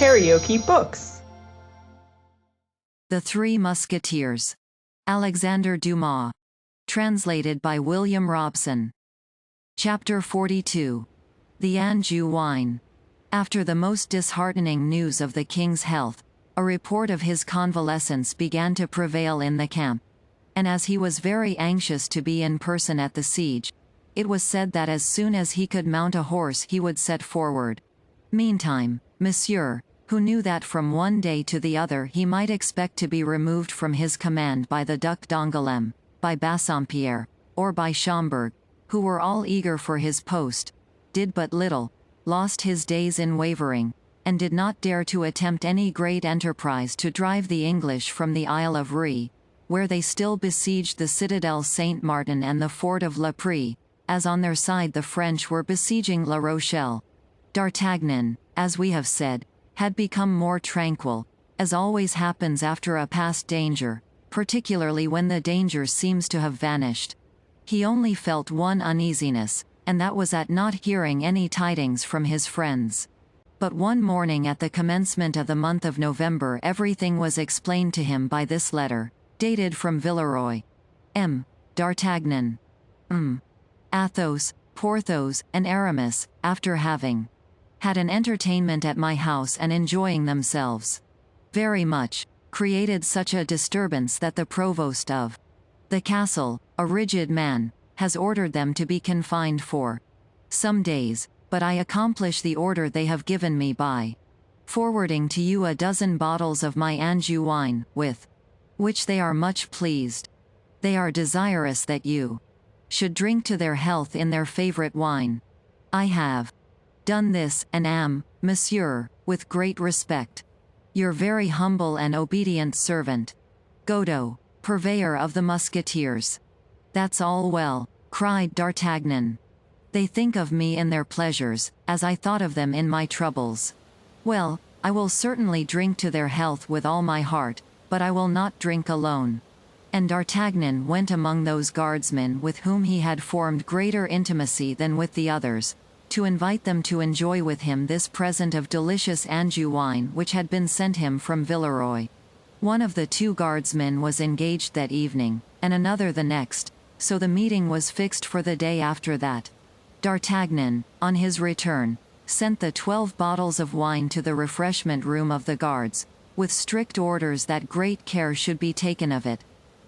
KaraokeBooks. The Three Musketeers. Alexandre Dumas. Translated by William Robson. Chapter 42. The Anjou Wine. After the most disheartening news of the king's health, a report of his convalescence began to prevail in the camp. And as he was very anxious to be in person at the siege, it was said that as soon as he could mount a horse he would set forward. Meantime, Monsieur, who knew that from one day to the other he might expect to be removed from his command by the Duc d'Angoulême, by Bassompierre, or by Schomberg, who were all eager for his post, did but little, lost his days in wavering, and did not dare to attempt any great enterprise to drive the English from the Isle of Ré, where they still besieged the citadel Saint-Martin and the fort of La Prée, as on their side the French were besieging La Rochelle. D'Artagnan, as we have said, had become more tranquil, as always happens after a past danger, particularly when the danger seems to have vanished. He only felt one uneasiness, and that was at not hearing any tidings from his friends. But one morning at the commencement of the month of November everything was explained to him by this letter, dated from Villeroy. M. D'Artagnan. Athos, Porthos, and Aramis, after having had an entertainment at my house and enjoying themselves very much, created such a disturbance that the provost of the castle, a rigid man, has ordered them to be confined for some days, but I accomplish the order they have given me by forwarding to you a dozen bottles of my Anjou wine, with which they are much pleased. They are desirous that you should drink to their health in their favorite wine. I have done this, and am, Monsieur, with great respect, your very humble and obedient servant, Godot, purveyor of the Musketeers. That's all well, cried D'Artagnan. They think of me in their pleasures, as I thought of them in my troubles. Well, I will certainly drink to their health with all my heart, but I will not drink alone. And D'Artagnan went among those guardsmen with whom he had formed greater intimacy than with the others, to invite them to enjoy with him this present of delicious Anjou wine which had been sent him from Villeroy. One of the two guardsmen was engaged that evening, and another the next, so the meeting was fixed for the day after that. D'Artagnan, on his return, sent the 12 bottles of wine to the refreshment room of the guards, with strict orders that great care should be taken of it.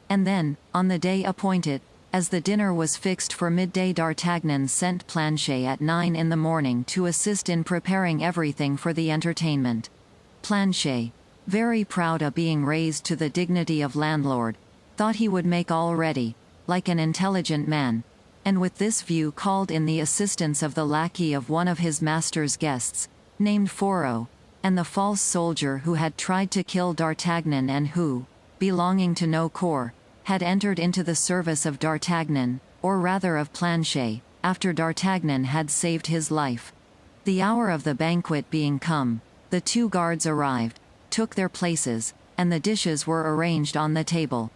And then, on the day appointed, as the dinner was fixed for midday, D'Artagnan sent Planchet at 9 in the morning to assist in preparing everything for the entertainment. Planchet, very proud of being raised to the dignity of landlord, thought he would make all ready, like an intelligent man, and with this view called in the assistance of the lackey of one of his master's guests, named Fourreau, and the false soldier who had tried to kill D'Artagnan and who, belonging to no corps, had entered into the service of D'Artagnan, or rather of Planchet, after D'Artagnan had saved his life. The hour of the banquet being come, the two guards arrived, took their places, and the dishes were arranged on the table.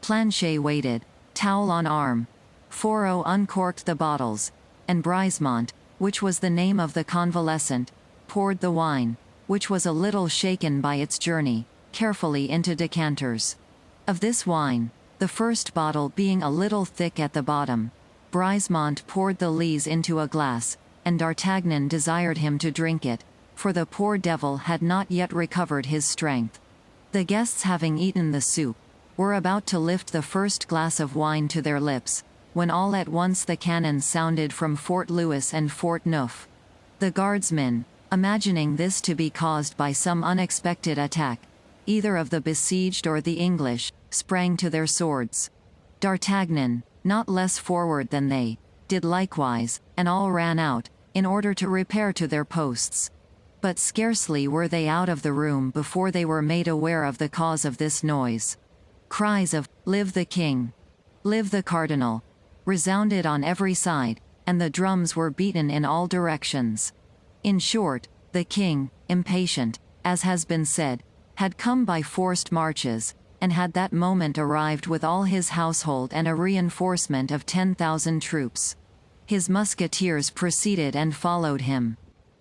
Planchet waited, towel on arm. Fourreau uncorked the bottles, and Brisemont, which was the name of the convalescent, poured the wine, which was a little shaken by its journey, carefully into decanters. Of this wine, the first bottle being a little thick at the bottom, Brisemont poured the lees into a glass, and D'Artagnan desired him to drink it, for the poor devil had not yet recovered his strength. The guests, having eaten the soup, were about to lift the first glass of wine to their lips, when all at once the cannon sounded from Fort Louis and Fort Neuf. The guardsmen, imagining this to be caused by some unexpected attack, either of the besieged or the English, sprang to their swords. D'Artagnan, not less forward than they, did likewise, and all ran out, in order to repair to their posts. But scarcely were they out of the room before they were made aware of the cause of this noise. Cries of, "Live the King! Live the Cardinal!" resounded on every side, and the drums were beaten in all directions. In short, the king, impatient, as has been said, had come by forced marches, and had that moment arrived with all his household and a reinforcement of 10,000 troops. His musketeers preceded and followed him.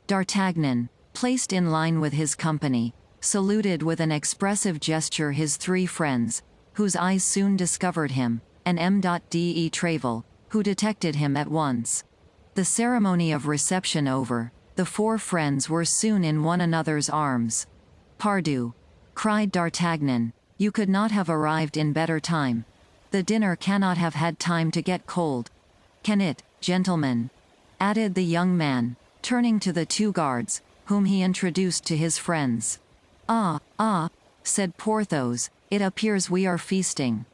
D'Artagnan, placed in line with his company, saluted with an expressive gesture his 3 friends, whose eyes soon discovered him, and M.de Travel, who detected him at once. The ceremony of reception over, the 4 friends were soon in one another's arms. "Pardieu!" cried D'Artagnan, "you could not have arrived in better time. The dinner cannot have had time to get cold. Can it, gentlemen?" added the young man, turning to the 2 guards, whom he introduced to his friends. Ah, said Porthos, "it appears we are feasting."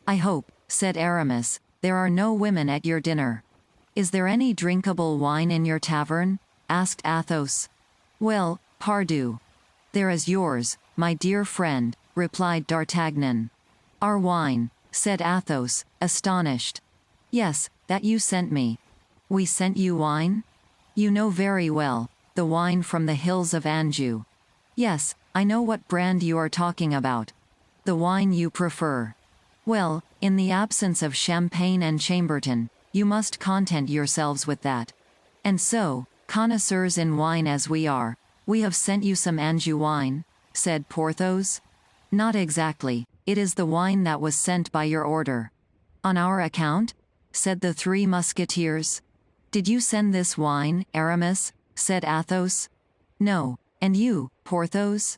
"I hope," said Aramis, "there are no women at your dinner." "Is there any drinkable wine in your tavern?" asked Athos. "Well, pardieu. There is yours, my dear friend," replied D'Artagnan. "Our wine," said Athos, astonished. "Yes, that you sent me." "We sent you wine? You know very well, the wine from the hills of Anjou." "Yes, I know what brand you are talking about. The wine you prefer. Well, in the absence of champagne and Chambertin, you must content yourselves with that. And so, connoisseurs in wine as we are, we have sent you some Anjou wine," said Porthos. "Not exactly, it is the wine that was sent by your order." "On our account?" said the 3 Musketeers. "Did you send this wine, Aramis?" said Athos. "No. And you, Porthos?"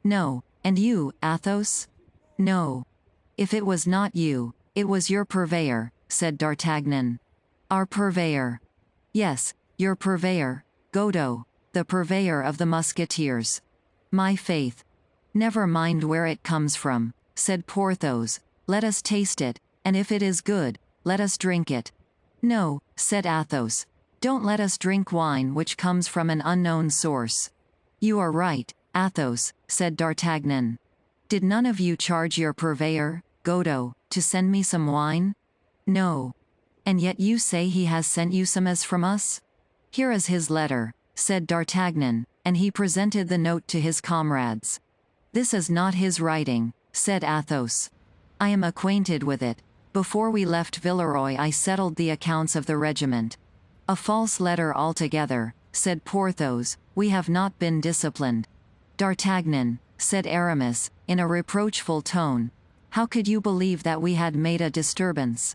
"No. And you, Athos?" "No. If it was not you, it was your purveyor," said D'Artagnan. "Our purveyor?" "Yes, your purveyor, Godeau, the purveyor of the Musketeers." "My faith. Never mind where it comes from," said Porthos. "Let us taste it, and if it is good, let us drink it." "No," said Athos. "Don't let us drink wine which comes from an unknown source." "You are right, Athos," said D'Artagnan. "Did none of you charge your purveyor, Godeau, to send me some wine?" "No." "And yet you say he has sent you some as from us?" "Here is his letter," said D'Artagnan, and he presented the note to his comrades. "This is not his writing," said Athos. "I am acquainted with it. Before we left Villeroy I settled the accounts of the regiment." "A false letter altogether," said Porthos. "We have not been disciplined." "D'Artagnan," said Aramis, in a reproachful tone, "how could you believe that we had made a disturbance?"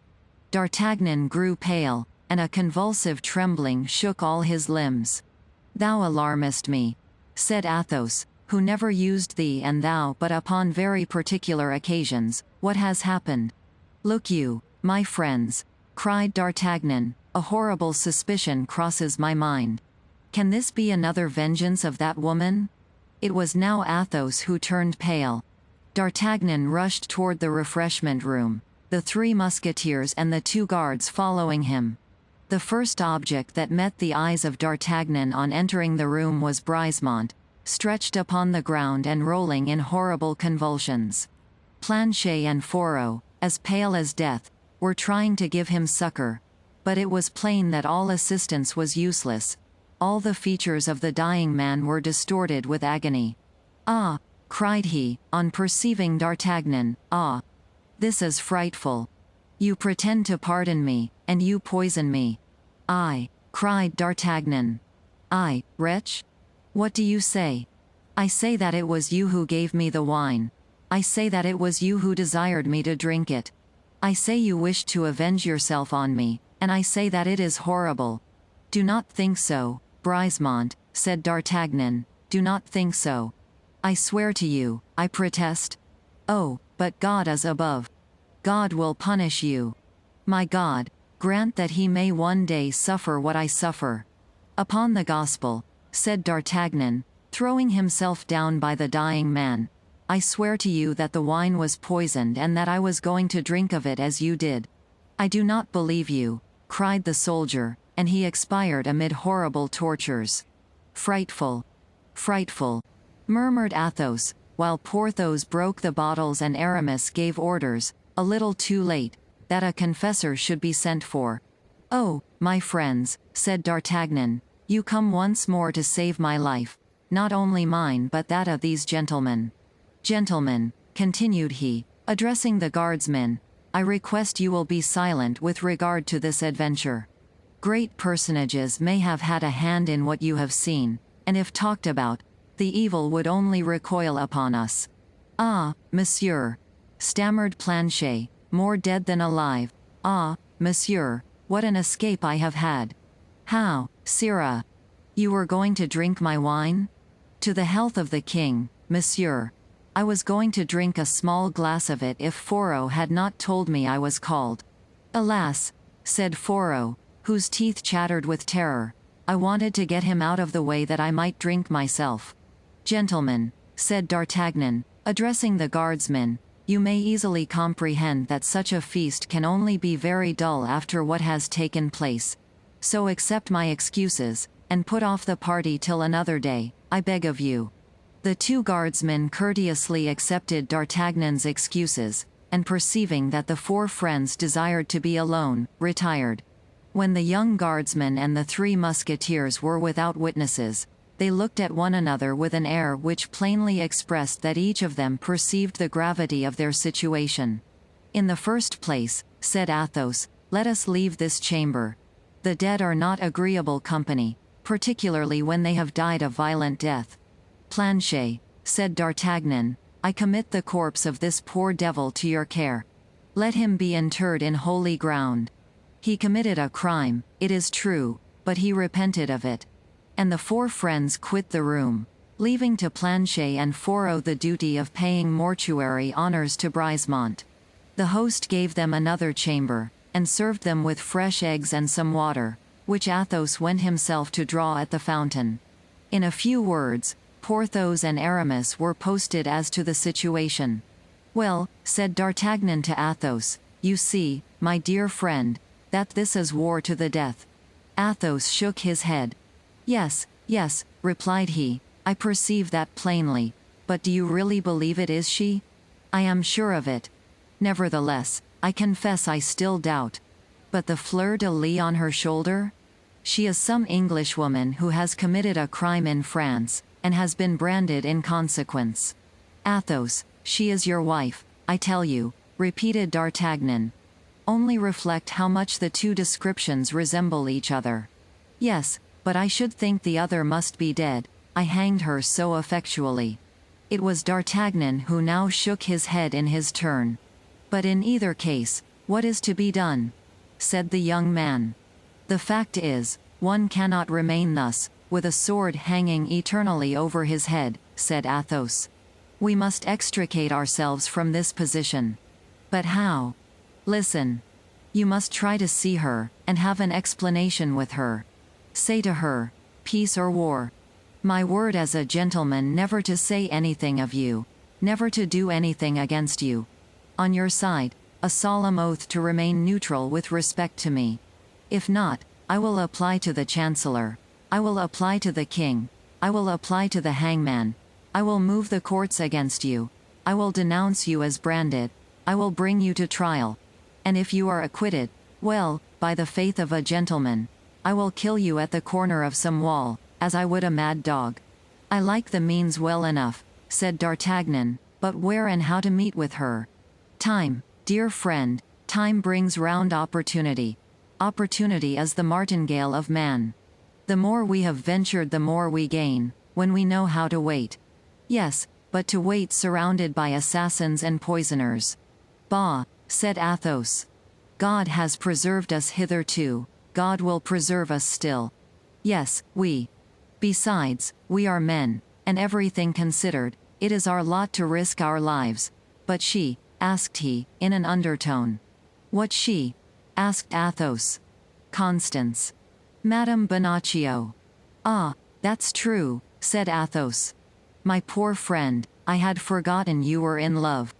D'Artagnan grew pale, and a convulsive trembling shook all his limbs. "Thou alarmest me," said Athos, who never used thee and thou but upon very particular occasions. "What has happened?" "Look you, my friends," cried D'Artagnan, "a horrible suspicion crosses my mind. Can this be another vengeance of that woman?" It was now Athos who turned pale. D'Artagnan rushed toward the refreshment room, the 3 Musketeers and the 2 guards following him. The first object that met the eyes of D'Artagnan on entering the room was Brisemont, stretched upon the ground and rolling in horrible convulsions. Planchet and Fourreau, as pale as death, were trying to give him succor, but it was plain that all assistance was useless. All the features of the dying man were distorted with agony. "Ah!" cried he, on perceiving D'Artagnan, "ah! This is frightful. You pretend to pardon me, and you poison me." "I," cried D'Artagnan. "I, wretch? What do you say?" "I say that it was you who gave me the wine. I say that it was you who desired me to drink it. I say you wished to avenge yourself on me, and I say that it is horrible." "Do not think so, Brisemont," said D'Artagnan, "do not think so. I swear to you, I protest. Oh, but God is above. God will punish you. My God, grant that he may one day suffer what I suffer." "Upon the Gospel," said D'Artagnan, throwing himself down by the dying man, "I swear to you that the wine was poisoned and that I was going to drink of it as you did." "I do not believe you," cried the soldier, and he expired amid horrible tortures. "Frightful! Frightful!" murmured Athos, while Porthos broke the bottles and Aramis gave orders, a little too late, that a confessor should be sent for. "Oh, my friends," said D'Artagnan, "you come once more to save my life, not only mine but that of these gentlemen. Gentlemen," continued he, addressing the guardsmen, "I request you will be silent with regard to this adventure. Great personages may have had a hand in what you have seen, and if talked about, the evil would only recoil upon us. Ah, monsieur, stammered Planchet, more dead than alive. Ah, monsieur, what an escape I have had. How, sirrah? You were going to drink my wine? To the health of the king, monsieur. I was going to drink a small glass of it if Foro had not told me I was called. Alas, said Foro, whose teeth chattered with terror, I wanted to get him out of the way that I might drink myself. Gentlemen, said D'Artagnan, addressing the guardsmen, you may easily comprehend that such a feast can only be very dull after what has taken place. So accept my excuses, and put off the party till another day, I beg of you. The two guardsmen courteously accepted D'Artagnan's excuses, and perceiving that the four friends desired to be alone, retired. When the young guardsman and the three musketeers were without witnesses, they looked at one another with an air which plainly expressed that each of them perceived the gravity of their situation. In the first place, said Athos, let us leave this chamber. The dead are not agreeable company, particularly when they have died a violent death. Planchet, said D'Artagnan, I commit the corpse of this poor devil to your care. Let him be interred in holy ground. He committed a crime, it is true, but he repented of it. And the four friends quit the room, leaving to Planchet and Foro the duty of paying mortuary honors to Brisemont. The host gave them another chamber, and served them with fresh eggs and some water, which Athos went himself to draw at the fountain. In a few words, Porthos and Aramis were posted as to the situation. Well, said D'Artagnan to Athos, you see, my dear friend, that this is war to the death. Athos shook his head. Yes, yes, replied he, I perceive that plainly, but do you really believe it is she? I am sure of it. Nevertheless, I confess I still doubt. But the fleur-de-lis on her shoulder? She is some Englishwoman who has committed a crime in France, and has been branded in consequence. Athos, she is your wife, I tell you, repeated D'Artagnan. Only reflect how much the two descriptions resemble each other. Yes, but I should think the other must be dead, I hanged her so effectually. It was D'Artagnan who now shook his head in his turn. But in either case, what is to be done? Said the young man. The fact is, one cannot remain thus, with a sword hanging eternally over his head, said Athos. We must extricate ourselves from this position. But how? Listen. You must try to see her, and have an explanation with her. Say to her, peace or war. My word as a gentleman never to say anything of you, never to do anything against you. On your side, a solemn oath to remain neutral with respect to me. If not, I will apply to the Chancellor. I will apply to the King. I will apply to the hangman. I will move the courts against you. I will denounce you as branded. I will bring you to trial. And if you are acquitted, well, by the faith of a gentleman, I will kill you at the corner of some wall, as I would a mad dog. I like the means well enough, said D'Artagnan, but where and how to meet with her? Time, dear friend, time brings round opportunity. Opportunity is the martingale of man. The more we have ventured the more we gain, when we know how to wait. Yes, but to wait surrounded by assassins and poisoners. Bah, said Athos. God has preserved us hitherto, God will preserve us still. Yes, we. Besides, we are men, and everything considered, it is our lot to risk our lives. But she, asked he, in an undertone. What she? Asked Athos. Constance. Madame Bonacieux. Ah, that's true, said Athos. My poor friend, I had forgotten you were in love.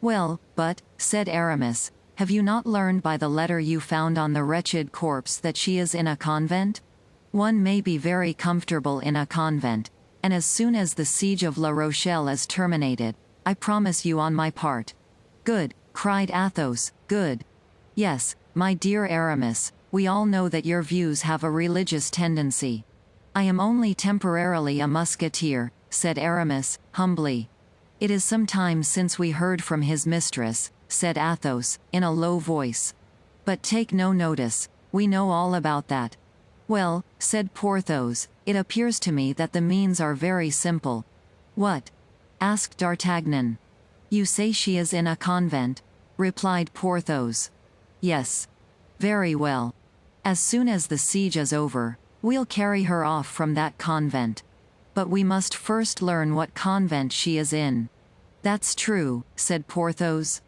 Well, but, said Aramis, have you not learned by the letter you found on the wretched corpse that she is in a convent? One may be very comfortable in a convent, and as soon as the siege of La Rochelle is terminated, I promise you on my part. Good, cried Athos, good. Yes, my dear Aramis, we all know that your views have a religious tendency. I am only temporarily a musketeer, said Aramis, humbly. It is some time since we heard from his mistress, said Athos, in a low voice. But take no notice, we know all about that. Well, said Porthos, it appears to me that the means are very simple. What? Asked D'Artagnan. You say she is in a convent? Replied Porthos. Yes. Very well. As soon as the siege is over, we'll carry her off from that convent. But we must first learn what convent she is in. That's true, said Porthos.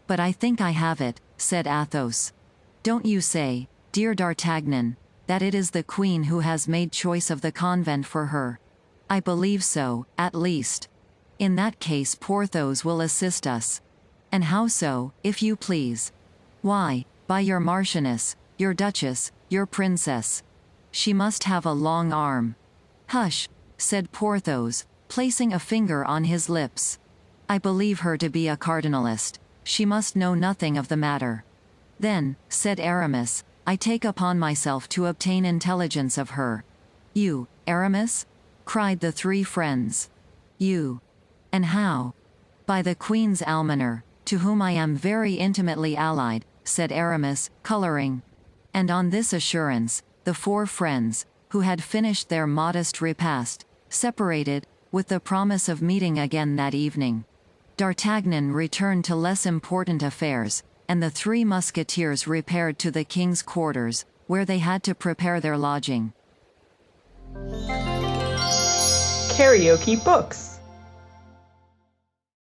But I think I have it, said Athos. Don't you say, dear D'Artagnan, that it is the queen who has made choice of the convent for her? I believe so, at least. In that case Porthos will assist us. And how so, if you please? Why, by your marchioness, your duchess, your princess. She must have a long arm. Hush, said Porthos, placing a finger on his lips. I believe her to be a cardinalist. She must know nothing of the matter. Then, said Aramis, I take upon myself to obtain intelligence of her. You, Aramis? Cried the three friends. You. And how? By the Queen's almoner, to whom I am very intimately allied, said Aramis, coloring. And on this assurance, the four friends, who had finished their modest repast, separated, with the promise of meeting again that evening. D'Artagnan returned to less important affairs, and the three Musketeers repaired to the king's quarters, where they had to prepare their lodging. KaraokeBooks.